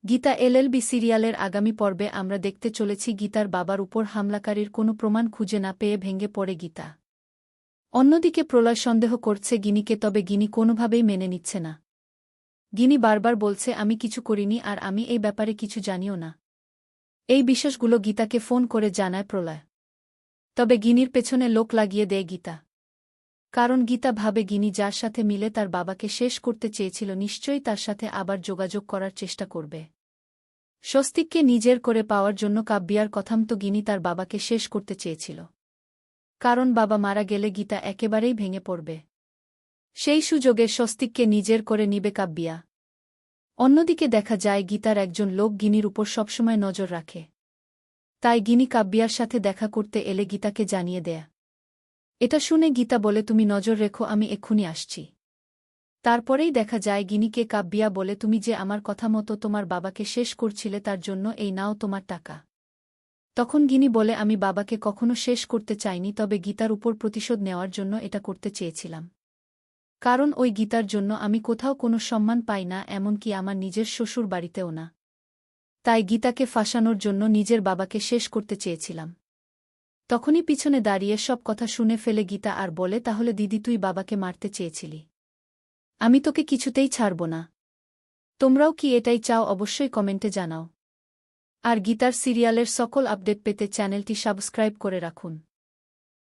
Gita LLB সিরিয়ালের আগামী পর্বে আমরা দেখতে চলেছি গীতার বাবার উপর হামলাকারীর কোনো প্রমাণ খুঁজে না পেয়ে ভেঙে পড়ে গীতা। অন্যদিকে প্রলয় সন্দেহ করছে গিনিকে, তবে গিনি কোনোভাবেই মেনে নিচ্ছে না। গিনি বারবার বলছে আমি কিছু করিনি আর আমি এই ব্যাপারে কিছু জানিও না। এই বিশ্বাসগুলো গীতাকে ফোন করে জানায় প্রলয়। তবে গিনির পেছনে লোক লাগিয়ে দেয় গীতা। কারণ গীতা ভাবে গিনি যার সাথে মিলে তার বাবাকে শেষ করতে চেয়েছিল নিশ্চয়ই তার সাথে আবার যোগাযোগ করার চেষ্টা করবে। স্বস্তিককে নিজের করে পাওয়ার জন্য কাব্যার কথামতো গিনি তার বাবাকে শেষ করতে চেয়েছিল। কারণ বাবা মারা গেলে গীতা একেবারেই ভেঙে পড়বে। সেই সুযোগে স্বস্তিককে নিজের করে নিবে কাব্যা। অন্যদিকে দেখা যায় গীতার একজন লোক গিনির উপর সবসময় নজর রাখে। তাই গিনি কাব্যার সাথে দেখা করতে এলে গীতাকে জানিয়ে দেয়া। এটা শুনে গীতা বলে তুমি নজর রেখো, আমি এক্ষুনি আসছি। তারপরেই দেখা যায় গিনিকে কাব্যা বলে তুমি যে আমার কথা মতো তোমার বাবাকে শেষ করছিলে তার জন্য এই নাও তোমার টাকা। তখন গিনি বলে আমি বাবাকে কখনো শেষ করতে চাইনি, তবে গীতার উপর প্রতিশোধ নেওয়ার জন্য এটা করতে চেয়েছিলাম। কারণ ওই গীতার জন্য আমি কোথাও কোনো সম্মান পাই না, এমনকি আমার নিজের শ্বশুর বাড়িতেও না। তাই গীতাকে ফাঁসানোর জন্য নিজের বাবাকে শেষ করতে চেয়েছিলাম। তখনই পিছনে দাঁড়িয়ে সব কথা শুনে ফেলে গীতা আর বলে তাহলে দিদি তুই বাবাকে মারতে চেয়েছিলি। আমি তোকে কিছুতেই ছাড়ব না। তোমরাও কি এটাই চাও অবশ্যই কমেন্টে জানাও। আর গীতার সিরিয়ালের সকল আপডেট পেতে চ্যানেলটি সাবস্ক্রাইব করে রাখুন।